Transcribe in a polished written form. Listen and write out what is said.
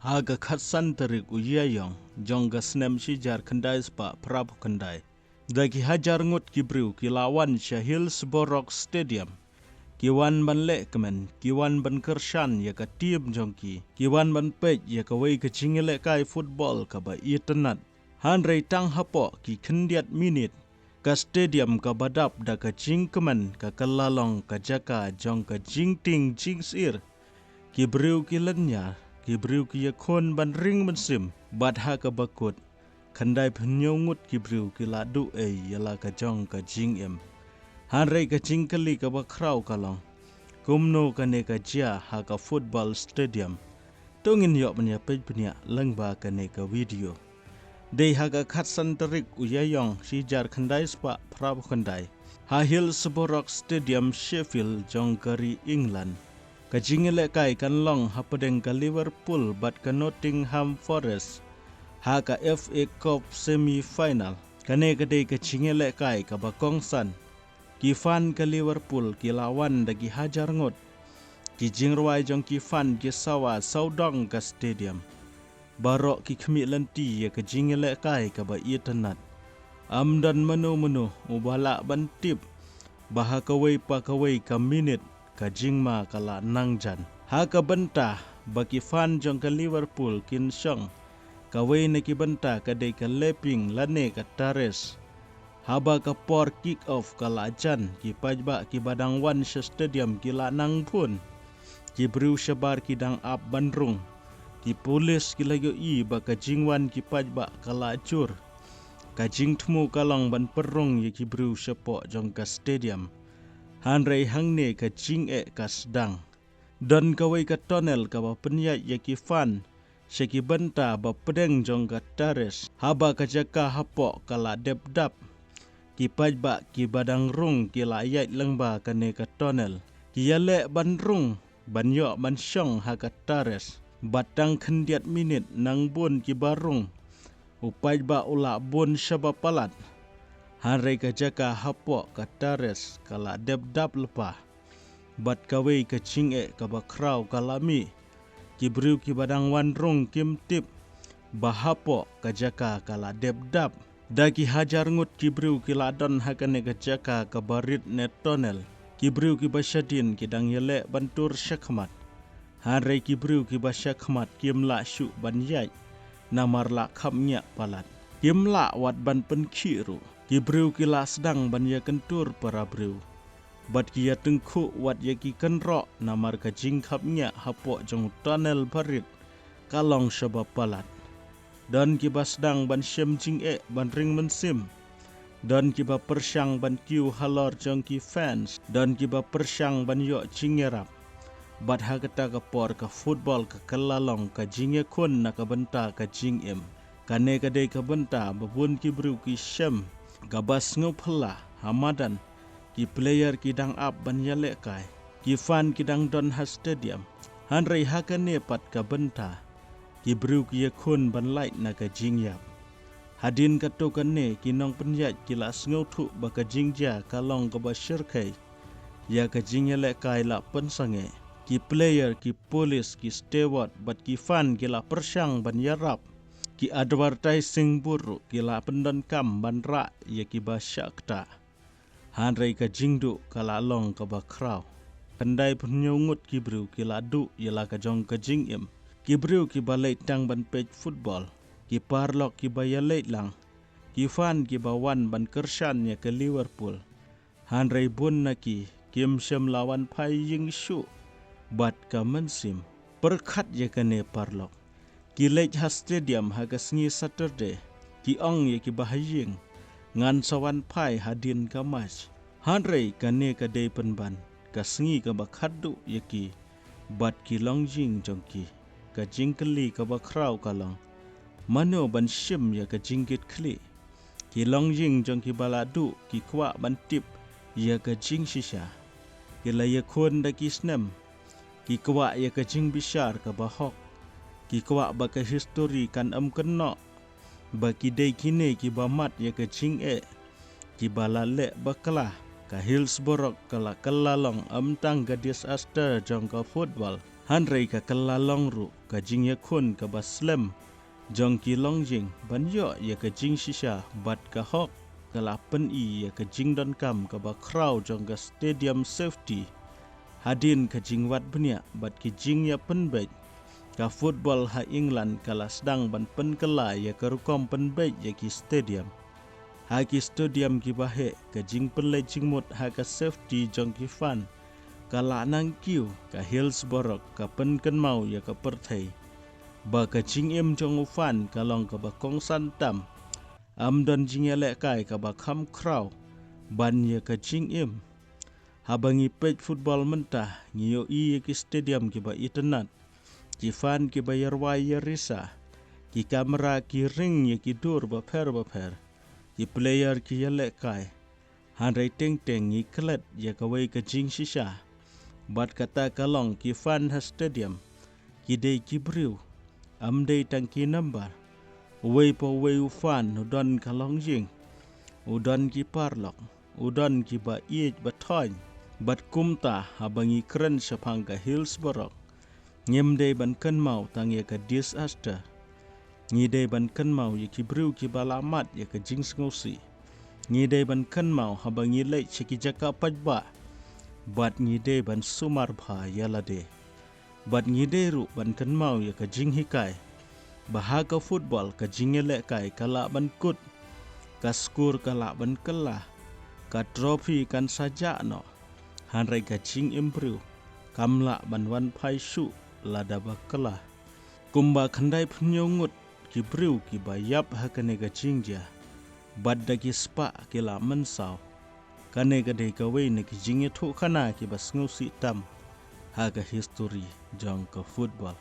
Haga khatsan tarik uyayong jongga snem shijar kendai spa prabu kendai. Dagi hajar ngut kibriu kilawan Syahil Seborok Stadium. Kiwan ban lek kemen, kiwan ban kershan ya ka tim jongki, kiwan ban pej ya ka wei ka cingele kai football ka ba itenat. Han rei tang hapo ki kendiat minit, ka stadium ka badap da ka cing kemen ka kelalong ka jaka jong ka jing ting jing sir. Kibriu ki lenya, kibriu ki yakon ban ring mensim, badha ka bakut. Kendai penyongut kibriu ki ladu yala ka jong ka jing em. Han rei ka jing kali ka bakrau kalong. Kumno ka ne ka jia ha ka football stadium. Tungin yok menya pej penya lengba ka ne ka video. Dei ha ka khatsan terik uyayong sijar kendai spa prabu kendai. Syahil Seborok Stadium Sheffield jong kari England. Ka jingele kai kan long ha pedeng ka Liverpool bat ka Nottingham Forest. Ha ka FA Cup semi final. Kane ka dei ka jingele kai ka bakongsan. Kifan ke Liverpool ki lawan dagi hajar ngot. Ki jingruai jong kifan ki sawa saudong ke stadium. Barok ki kemik lenti ya ke jingele kai ka ba itenat. Amdan menu ubala bantip. Baha kawai pa kawai ka minit ka jingma kala nangjan. Ha ka bentah baki fan jong ke Liverpool kin syong. Kawai na ki bentah ka dei ka leping lane ka tares. Haba ka por kick off kala jan ki pajba ki badang wan sa stadium ki lanang pun. Ki briu syabar ki dang up bandrung. Ki polis ki layo ba ka jingwan ki pajba kala acur. Ka jing temu kalong ban perung ye ki briu syapok jong ka stadium. Han rei hang ne ka jing ka sedang. Dan kawai ka tonel ka ba penyat ye ki fan. Syaki benta ba pedeng jong ka tares. Haba ka jaka hapok kala dep-dap. Ki pajba ki badang rung ki layat lengba kane ka tonel. Ki yalek ban rung, ban yok ban syong ha ka tares. Batang kendiat minit nang bun ki barung. Upajba ula bun syaba palat. Hanrei ka jaka hapok ka tares kala dep-dap lepa. Bat kawai ka cing'e ka bakrau kalami. Ki briu ki badang wan rung kim tip. Bahapok ka jaka kala dep-dap. Dagi hajar ngut kibriu ki ladon hakane ka jaka ka barit net tonel. Kibriu ki basyadin ki dang yelek bantur syakmat. Hanrei kibriu ki basyakmat kim la syuk ban yai. Namar la kamnya palat. Kim la wat ban penkiru. Kibriu ki la sedang ban ya kentur para briu. Bat ki ya tengku wat ya ki kenrok namar ka jingkapnya hapok jong tonel barit. Kalong syabab palat. Dan kiba sedang ban syem jing ban ring mensim. Dan kiba persyang ban kiu halor jong ki fans. Dan kiba persyang ban yok jingerap. Bat ha kata ka por ka football ka kelalong ka jingye kun na ka benta ka jing em. Kane ka day ka benta babun ki briu ki syem. Gabas ngupela hamadan. Ki player ki dang up ban yalek kai. Ki fan ki dang don ha stadium. Hanrei ha kane pat ka benta. Kibriu ki yakun ban light na ka jingyap. Hadin ka to kane kinong penyat kila sngau thu ba ka jingja kalong ka ba syirkai. Ya ka jingyale kai la pensange. Ki player ki polis ki steward bat ki fan kila persyang ban yarap. Ki advertising buruk kila pendon kam ban ra ya ki ba syakta. Hanrei ka jingdu kala long ka ba kraw. Pendai penyungut kibriu kila du yala ka jong ka jingim. Kibriu ki balai tang ban page football. Ki parlok ki bayalai lang. Ki fan ki bawan ban kershan ya ke Liverpool. Hanrei bun naki kim syam lawan pai ying syu. Bat ka mensim. Perkat ya ke ne parlok. Ki lej ha stadium ha ka sengi Saturday. Ki ong ya ki bahaying. Ngan sawan pai hadin ka match. Hanrei ka ne ka day penban. Ka sengi ka bakhadu ya ki. Bat ki longjing jong ki. Ka jingkeli ka bakrau kalong. Mano ban syem ya ka jingkit kli. Ki longjing jong ki baladu ki kwa ban tip ya ka jing shisha. Ki laya kun da ki snem. Ki kwa ya ka jing bishar ka bahok. Ki kwa ba ka history kan kenok. Ba ki day kine ki bamat ya ka jing Ki balale baklah. Ka Hillsborough kala kelalong tang gadis aster jong ka football. hanrei ka kalalong ru ka jing ya kun ka baslem jong ki long jing ban yo ya ka jing shisha bat ka hok ka lapen ya ka jing don kam ka ba crowd jong ka stadium safety hadin ka jing wat benya bat ki jing ya penbej ka football ha England kala sedang ban pen kala ya ka rukom penbej ya ki stadium ha ki stadium ki bahe ka jing penle jing mut ha ka safety jong ki fan kala nang kiu ka Hillsborough ka pen ken mau ya ka perthai ba ka jing em jong ufan ka long ka ba kong san tam am don jing ele kai ka ba kham kraw ban ya ka jing em habangi page football mentah ngiyo i ki stadium ki ba internet ki fan ki ba yarwai yarisa ki kamera ki ring ya ki dur ba pher ki player ki ele kai hanrai teng teng ngi klet ya ka wei ka jing shisha bat kata kalong ki fan ha stadium ki dei ki briu am dei tang ki number wei po wei ufan udon kalong jing udon ki parlok udon ki ba iej ba thoin bat kumta habangi kren sapang ka Hillsborough ngem dei ban kan mau tang ya ka disaster ngi dei ban kan mau ya ki briu ki balamat ya ka jing ngosi ngi dei ban kan mau habangi lei chiki jaka pajba bat ngi dei ban sumar bha yalade bat ngi dei ru ban kan mau ya ka jing hikai bahaga football ka jing ele kai kala ban kut ka skor kala ban kala ka trophy kan saja no hanrai ka jing improve kamla ban wan pai su lada bakala kumba khandai phnyongut ki briu ki bayap ha kane ka jingja badda ki spa ki la mansau kane ka dei ka wei ne ki jinge thu khana ki bas ngosi tam ha ka history jong ka football